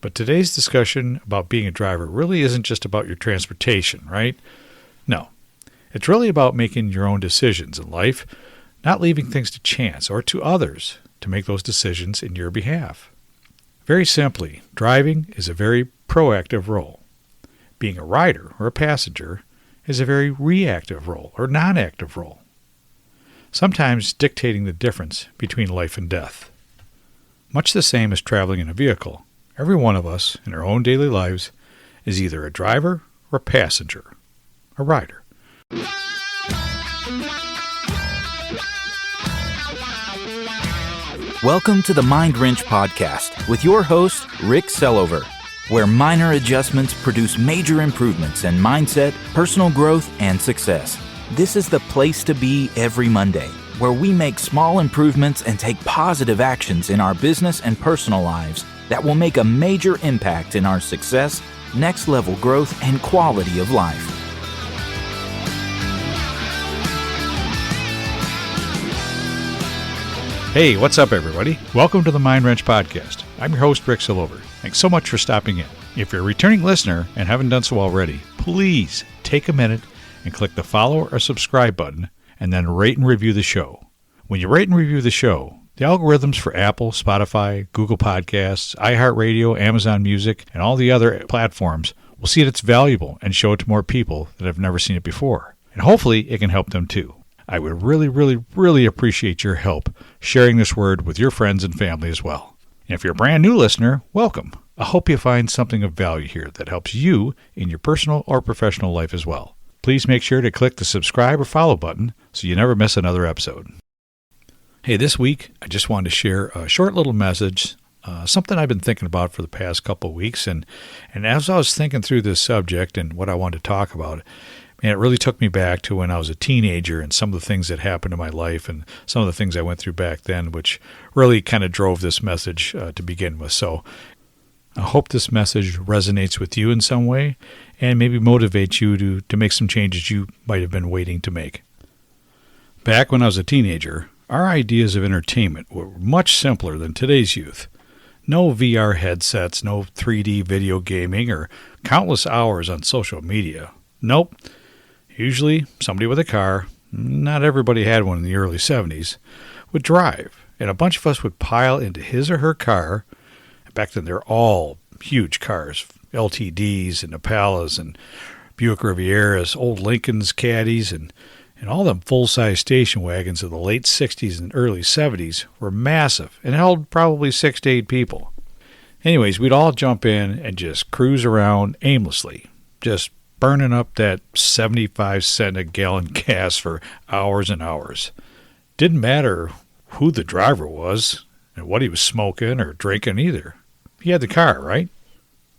But today's discussion about being a driver really isn't just about your transportation, right? No. It's really about making your own decisions in life, not leaving things to chance or to others to make those decisions in your behalf. Very simply, driving is a very proactive role. Being a rider or a passenger is a very reactive role or non-active role, sometimes dictating the difference between life and death. Much the same as traveling in a vehicle, every one of us in our own daily lives is either a driver or a passenger, a rider. Welcome to the Mind Wrench Podcast with your host, Rick Sellover, where minor adjustments produce major improvements in mindset, personal growth, and success. This is the place to be every Monday, where we make small improvements and take positive actions in our business and personal lives that will make a major impact in our success, next level growth, and quality of life. Hey, what's up, everybody? Welcome to the Mind Wrench Podcast. I'm your host, Rick Sellover. Thanks so much for stopping in. If you're a returning listener and haven't done so already, please take a minute and click the follow or subscribe button and then rate and review the show. When you rate and review the show, the algorithms for Apple, Spotify, Google Podcasts, iHeartRadio, Amazon Music, and all the other platforms will see that it's valuable and show it to more people that have never seen it before. And hopefully it can help them too. I would really appreciate your help sharing this word with your friends and family as well. And if you're a brand new listener, welcome. I hope you find something of value here that helps you in your personal or professional life as well. Please make sure to click the subscribe or follow button so you never miss another episode. Hey, this week I just wanted to share a short little message, something I've been thinking about for the past couple of weeks. And as I was thinking through this subject and what I wanted to talk about, and it really took me back to when I was a teenager and some of the things that happened in my life and some of the things I went through back then, which really kind of drove this message to begin with. So I hope this message resonates with you in some way and maybe motivates you to make some changes you might have been waiting to make. Back when I was a teenager, our ideas of entertainment were much simpler than today's youth. No VR headsets, no 3D video gaming, or countless hours on social media. Nope. Usually, somebody with a car, not everybody had one in the early 70s, would drive, and a bunch of us would pile into his or her car. Back then, they're all huge cars, LTDs and Impalas and Buick Rivieras, old Lincolns, Caddies, and all them full-size station wagons of the late 60s and early 70s were massive and held probably 6 to 8 people. Anyways, we'd all jump in and just cruise around aimlessly, just burning up that 75 cent a gallon gas for hours and hours. Didn't matter who the driver was and what he was smoking or drinking either. He had the car, right?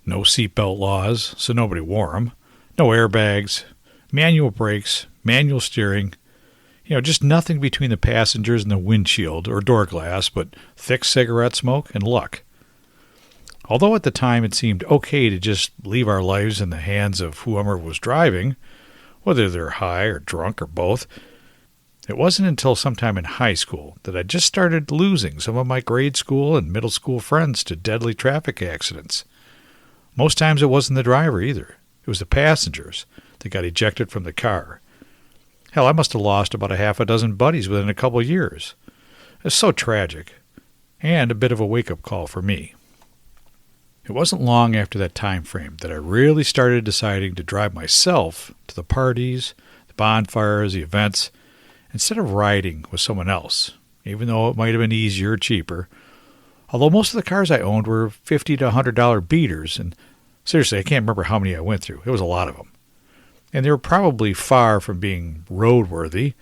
No seatbelt laws, so nobody wore them. No airbags, manual brakes, manual steering. Just nothing between the passengers and the windshield or door glass but thick cigarette smoke and luck. Although at the time it seemed okay to just leave our lives in the hands of whoever was driving, whether they're high or drunk or both, it wasn't until sometime in high school that I just started losing some of my grade school and middle school friends to deadly traffic accidents. Most times it wasn't the driver either. It was the passengers that got ejected from the car. Hell, I must have lost about a half a dozen buddies within a couple of years. It's so tragic, and a bit of a wake-up call for me. It wasn't long after that time frame that I really started deciding to drive myself to the parties, the bonfires, the events, instead of riding with someone else, even though it might have been easier or cheaper. Although most of the cars I owned were $50 to $100 beaters, and seriously, I can't remember how many I went through. It was a lot of them. And they were probably far from being roadworthy,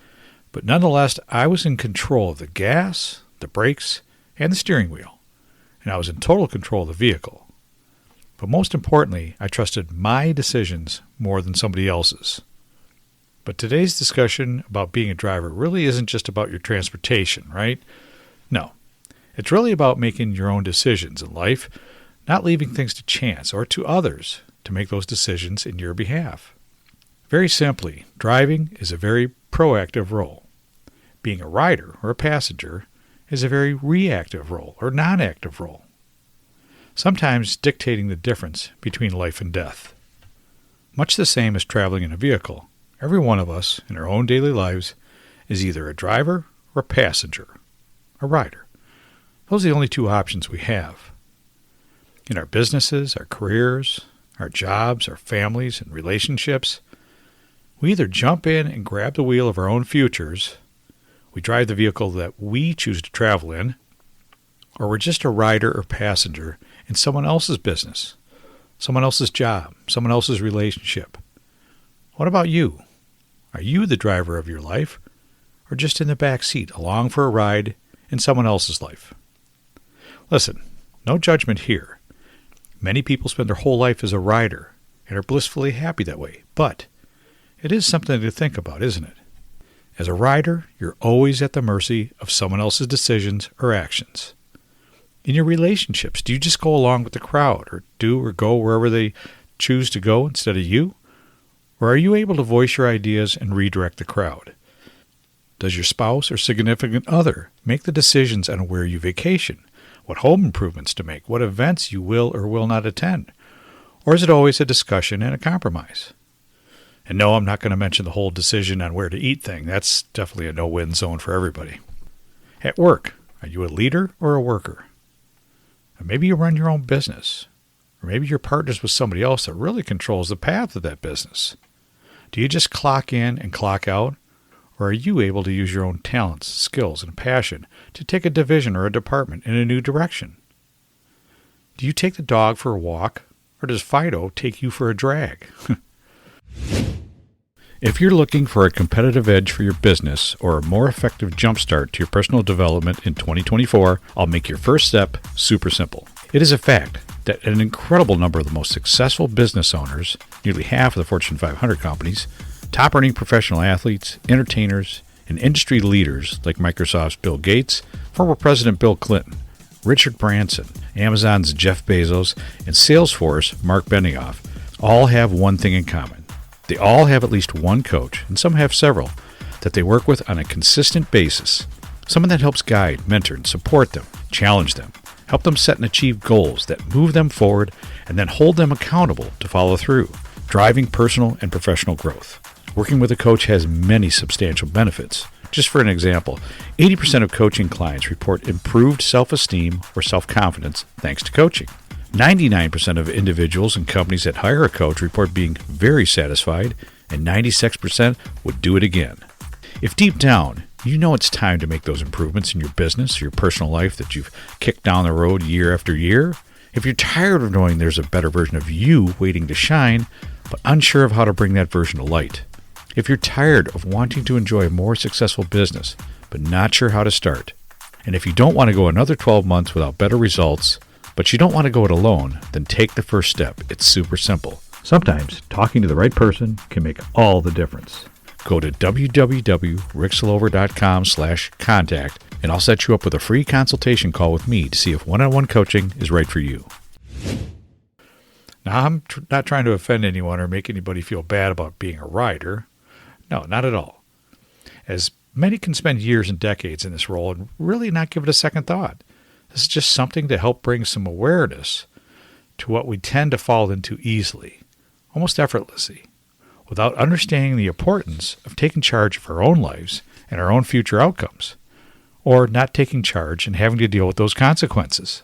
but nonetheless, I was in control of the gas, the brakes, and the steering wheel, and I was in total control of the vehicle. But most importantly, I trusted my decisions more than somebody else's. But today's discussion about being a driver really isn't just about your transportation, right? No. It's really about making your own decisions in life, not leaving things to chance or to others to make those decisions in your behalf. Very simply, driving is a very proactive role. Being a rider or a passenger is a very reactive role or non-active role, sometimes dictating the difference between life and death. Much the same as traveling in a vehicle, every one of us in our own daily lives is either a driver or a passenger, a rider. Those are the only two options we have. In our businesses, our careers, our jobs, our families, and relationships, we either jump in and grab the wheel of our own futures, we drive the vehicle that we choose to travel in, or we're just a rider or passenger in someone else's business, someone else's job, someone else's relationship. What about you? Are you the driver of your life, or just in the back seat, along for a ride in someone else's life? Listen, no judgment here. Many people spend their whole life as a rider and are blissfully happy that way, but it is something to think about, isn't it? As a rider, you're always at the mercy of someone else's decisions or actions. In your relationships, do you just go along with the crowd or do or go wherever they choose to go instead of you? Or are you able to voice your ideas and redirect the crowd? Does your spouse or significant other make the decisions on where you vacation, what home improvements to make, what events you will or will not attend? Or is it always a discussion and a compromise? And no, I'm not going to mention the whole decision on where to eat thing. That's definitely a no-win zone for everybody. At work, are you a leader or a worker? Or maybe you run your own business. Or maybe you're partners with somebody else that really controls the path of that business. Do you just clock in and clock out? Or are you able to use your own talents, skills, and passion to take a division or a department in a new direction? Do you take the dog for a walk, or does Fido take you for a drag? If you're looking for a competitive edge for your business or a more effective jumpstart to your personal development in 2024, I'll make your first step super simple. It is a fact that an incredible number of the most successful business owners, nearly half of the Fortune 500 companies, top-earning professional athletes, entertainers, and industry leaders like Microsoft's Bill Gates, former President Bill Clinton, Richard Branson, Amazon's Jeff Bezos, and Salesforce Mark Benioff all have one thing in common. They all have at least one coach, and some have several, that they work with on a consistent basis. Someone that helps guide, mentor, and support them, challenge them, help them set and achieve goals that move them forward, and then hold them accountable to follow through, driving personal and professional growth. Working with a coach has many substantial benefits. Just for an example, 80% of coaching clients report improved self-esteem or self-confidence thanks to coaching. 99% of individuals and companies that hire a coach report being very satisfied, and 96% would do it again. If deep down, you know it's time to make those improvements in your business or your personal life that you've kicked down the road year after year, if you're tired of knowing there's a better version of you waiting to shine, but unsure of how to bring that version to light, if you're tired of wanting to enjoy a more successful business, but not sure how to start, and if you don't want to go another 12 months without better results, but you don't want to go it alone, then take the first step. It's super simple. Sometimes talking to the right person can make all the difference. Go to www.rickslover.com/contact and I'll set you up with a free consultation call with me to see if one-on-one coaching is right for you. Now, I'm not trying to offend anyone or make anybody feel bad about being a rider. No, not at all. As many can spend years and decades in this role and really not give it a second thought. This is just something to help bring some awareness to what we tend to fall into easily, almost effortlessly, without understanding the importance of taking charge of our own lives and our own future outcomes, or not taking charge and having to deal with those consequences.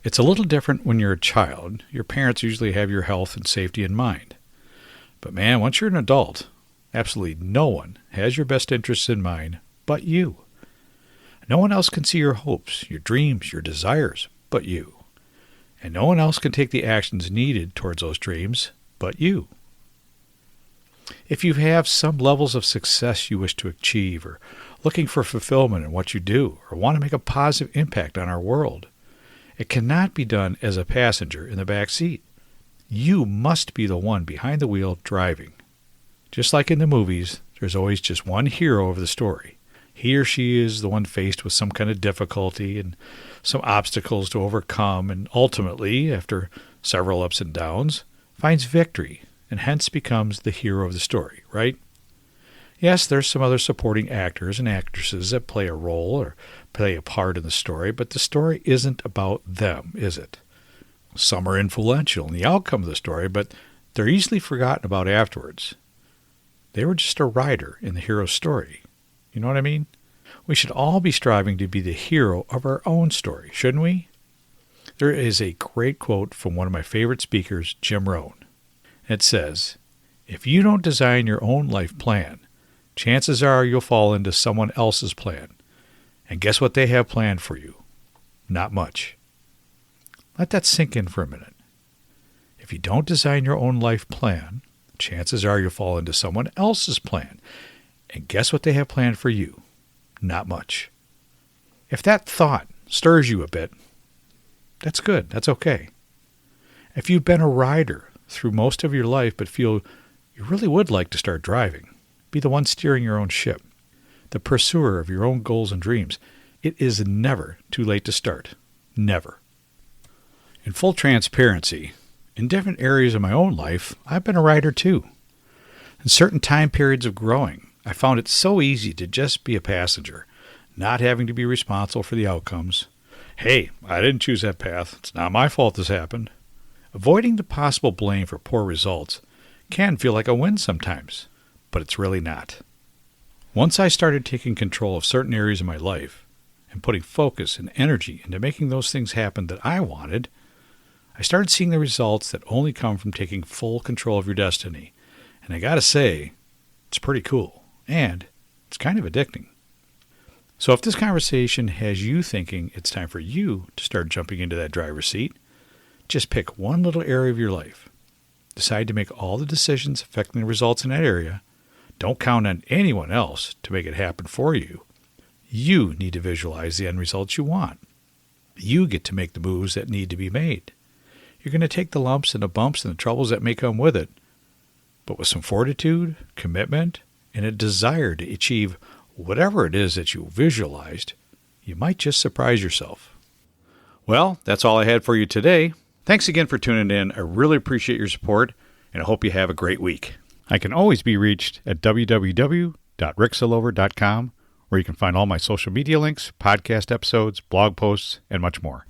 It's a little different when you're a child. Your parents usually have your health and safety in mind. But man, once you're an adult, absolutely no one has your best interests in mind but you. No one else can see your hopes, your dreams, your desires, but you. And no one else can take the actions needed towards those dreams, but you. If you have some levels of success you wish to achieve, or looking for fulfillment in what you do, or want to make a positive impact on our world, it cannot be done as a passenger in the back seat. You must be the one behind the wheel driving. Just like in the movies, there's always just one hero of the story. He or she is the one faced with some kind of difficulty and some obstacles to overcome, and ultimately, after several ups and downs, finds victory and hence becomes the hero of the story, right? Yes, there's some other supporting actors and actresses that play a role or play a part in the story, but the story isn't about them, is it? Some are influential in the outcome of the story, but they're easily forgotten about afterwards. They were just a rider in the hero's story. You know what I mean? We should all be striving to be the hero of our own story, shouldn't we? There is a great quote from one of my favorite speakers, Jim Rohn. It says, "If you don't design your own life plan, chances are you'll fall into someone else's plan. And guess what they have planned for you? Not much." Let that sink in for a minute. If you don't design your own life plan, chances are you'll fall into someone else's plan. And guess what they have planned for you? Not much. If that thought stirs you a bit, that's good. That's okay. If you've been a rider through most of your life but feel you really would like to start driving, be the one steering your own ship, the pursuer of your own goals and dreams, it is never too late to start. Never. In full transparency, in different areas of my own life, I've been a rider too. In certain time periods of growing, I found it so easy to just be a passenger, not having to be responsible for the outcomes. Hey, I didn't choose that path. It's not my fault this happened. Avoiding the possible blame for poor results can feel like a win sometimes, but it's really not. Once I started taking control of certain areas of my life and putting focus and energy into making those things happen that I wanted, I started seeing the results that only come from taking full control of your destiny. And I gotta say, it's pretty cool. And it's kind of addicting. So if this conversation has you thinking it's time for you to start jumping into that driver's seat, just pick one little area of your life. Decide to make all the decisions affecting the results in that area. Don't count on anyone else to make it happen for you. You need to visualize the end results you want. You get to make the moves that need to be made. You're going to take the lumps and the bumps and the troubles that may come with it, but with some fortitude, commitment, and a desire to achieve whatever it is that you visualized, you might just surprise yourself. Well, that's all I had for you today. Thanks again for tuning in. I really appreciate your support, and I hope you have a great week. I can always be reached at www.ricksillover.com, where you can find all my social media links, podcast episodes, blog posts, and much more.